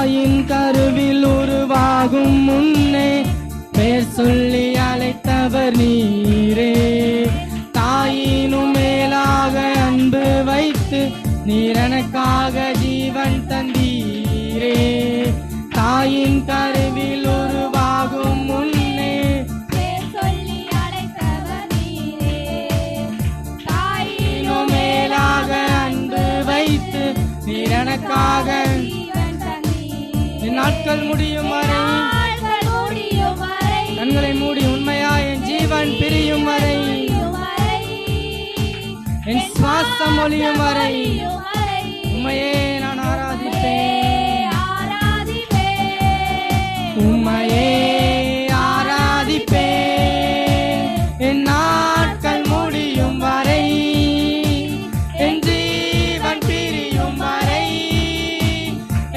தாயின் கருவில் உருவாகும் முன்னே பேர் சொல்லி அழைத்தவர் நீரே. தாயினும் மேலாக அன்பு வைத்து நீர் எனக்காக ஜீவன் தந்தீரே. தாயின் கருவில் உருவாகும் முன்னே பேர் சொல்லி அழைத்தவர் நீரே. தாயினும் மேலாக அன்பு வைத்து நீர் எனக்காக ஜீவன் தந்தீரே. என் நாட்கள் முடியும் வரை நாட்கள் முடியும் வரை கண்களை மூடி உண்மையா என் ஜீவன் பிரியும் வரை என் சுவாசம் ஒளியும் வரை உம்மையே நான் ஆராதிப்பேன். உம்மையே ஆராதிப்பேன். என் நாட்கள் முடியும் வரை என் ஜீவன் பிரியும் வரை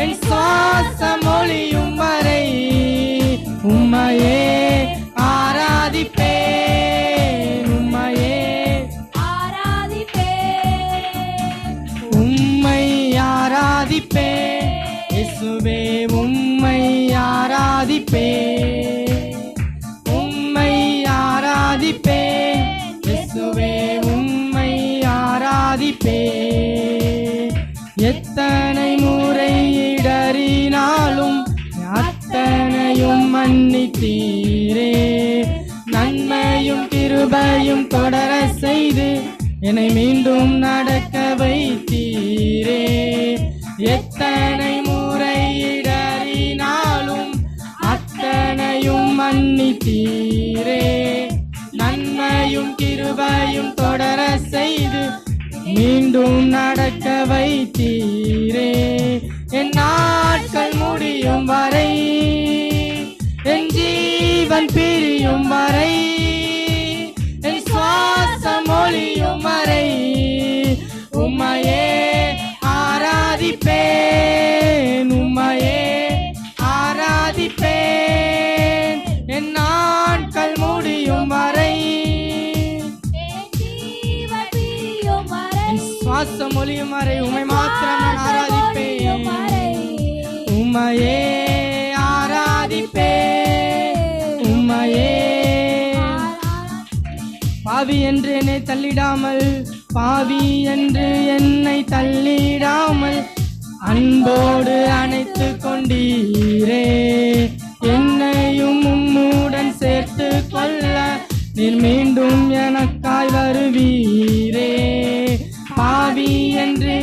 என் சுவாசம் ஒளியும் வரை உம்மையே ஆராதிப்பேன். உம்மையே உம்மை ஆராதிப்பேன். இயேசுவே உம்மை ஆராதிப்பேன். உம்மை ஆராதிப்பேன். இயேசுவே உம்மை ஆராதிப்பேன். எத்தனை முறை இடறினாலும் அத்தனையும் மன்னித்தீரே. நன்மையும் கிருபையும் தொடர செய்து என்னை மீண்டும் நடக்க வைத்தீரே. எத்தனை முறை இடறினாலும் அத்தனையும் மன்னித்தீரே. நன்மையும் கிருபையும் தொடர செய்து மீண்டும் நடக்க வைத்தீரே. என் நாட்கள் முடியும் வரை என் ஜீவன் பிரியும் வரை என் சுவாசம் ஒளியும் வரை உம்மையே ஆராதிப்பேன். உம்மையே ஆராதிப்பேன். என் நாட்கள் முடியும் வரை என் சுவாசம் ஒளியும் வரை உம்மை மாத்திரம் நான் ஆராதிப்பேன். உம்மையே ஆராதிப்பேன். உம்மையே பாவி என்று என்னை தள்ளிடாமல் பாவி என்று என்னை தள்ளிடாமல் அன்போடு அணைத்து கொண்டீரே. என்னையும் உம்முடன் சேர்த்து கொள்ள நீர் மீண்டும் எனக்காய் வருவீரே. பாவி என்று